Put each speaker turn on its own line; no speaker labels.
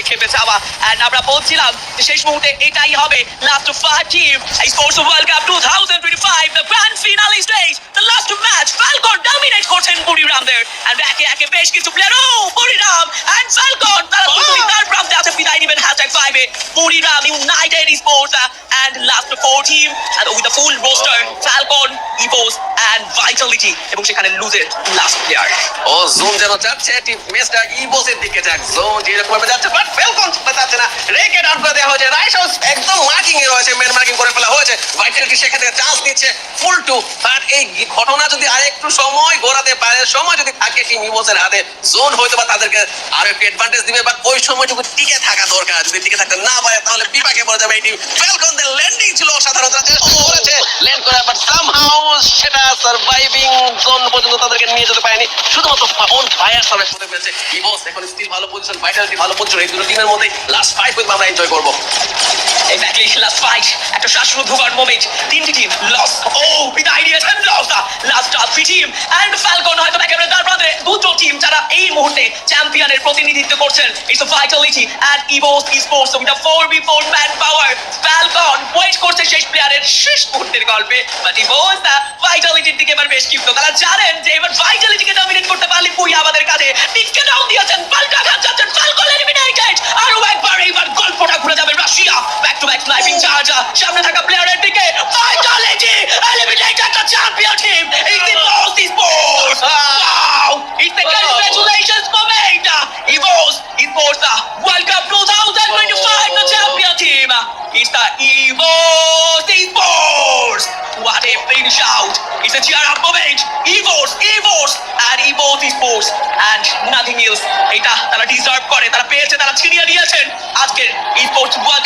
খেপে যাওয়া এন্ড আমরা বলছিলাম যে শেষ মুহূর্তে এটাই হবে লাস্ট 5 টিম এই sports world cup 2025 the grand finale stage the last match Falcon dominate করছেন বুড়িরামদের এন্ড একে বেশ কিছু প্লেয়ার বুড়িরাম এন্ড ফ্যালকন তারা দুটোই তার প্রান্তে আছে বিদায় নেবেন #5 এ Buriram United Sports and last 4 team and with the full roster Falcon, Evos and Vitality এবং সেখানে লুজের লাস্ট প্লেয়ার
ও জোন যেন যাচ্ছে টিম ম্যাচটা ইবোসের দিকে যাক জোন যেরকম ভাবে যাচ্ছে বাট ফেলকন যাচ্ছে না রেকে ডাউন করে দেওয়া হয়েছে রাইস হাউস একদম মার্কিং এ রয়েছে মেন মার্কিং করে ফেলা হয়েছে ভাইটালিটি সেক্ষেত্রে চান্স দিচ্ছে ফুল টু বাট এই ঘটনা যদি আরেকটু সময় ঘোরাতে পারে সময় যদি থাকে টিম ইবোসের হাতে জোন হয়তো বা তাদেরকে আরো একটু অ্যাডভান্টেজ দিবে বাট ওই সময়টুকু টিকে থাকা দরকার যদি টিকে থাকতে না পারে তাহলে বিপাকে পড়ে যাবে এই টিম ফেলকন দের ল্যান্ডিং ছিল অসাধারণ চেষ্টা করেছে ল্যান্ড করে বাট সামহাউ সেটা সার্ভাইভিং জোন পর্যন্ত তাদেরকে নিয়ে যেতে পারেনি শুধুমাত্র অন ফায়ার সার্ভাইভ করতে পেরেছে ইবোস এখন স্টিল ভালো পজিশন ভাইটালিটি ভালো পজিশন এই দুটো টিমের মধ্যে লাস্ট 5 উইথ আমরা এনজয় করব
এক্স্যাক্টলি লাস্ট ফাইট একটা শ্বাসরুদ্ধকর মোমেন্ট তিনটি টিম লস বিদায় নিয়েছেন লাস্ট 3 টিম এন্ড ফ্যালকন হয়তো একেবারে তার প্রান্তে দুটো টিম যারা এই মুহূর্তে চ্যাম্পিয়নের প্রতিনিধিত্ব করছেন it's vitality and Evos sports with a 4v4 man power falcon wait করছে শেষ প্লেয়ারের শেষ মুহূর্তের গল্পে বাট ইভোস ভাইটালিটির দিকে এবার বেশ ক্ষিপ্ত তারা জানেন যে এবার ভাইটালিটিকে ডমিনেট করতে পারলে পুই আমাদের কাছে টিককে ডাউন দিয়েছেন পাল্টা ঘাত যাচ্ছেন ফ্যালকন এলিমিনেটেড আরো একবার এইবার গল্পটা ঘুরে যাবে Russia back to back sniping charger সামনে থাকা প্লেয়ারের দিকে Vitality eliminated the champion team is ইভোস sports wow it's a congratulations moment Evos Sports World Cup 2025 the champion team it's the Evos Sports what a finish out it's a cheer up moment Evos and Evos Sports and nothing else এটা তারা deserve করে তারা পেয়েছে তারা ছিনিয়ে নিয়েছেন আজকের sports world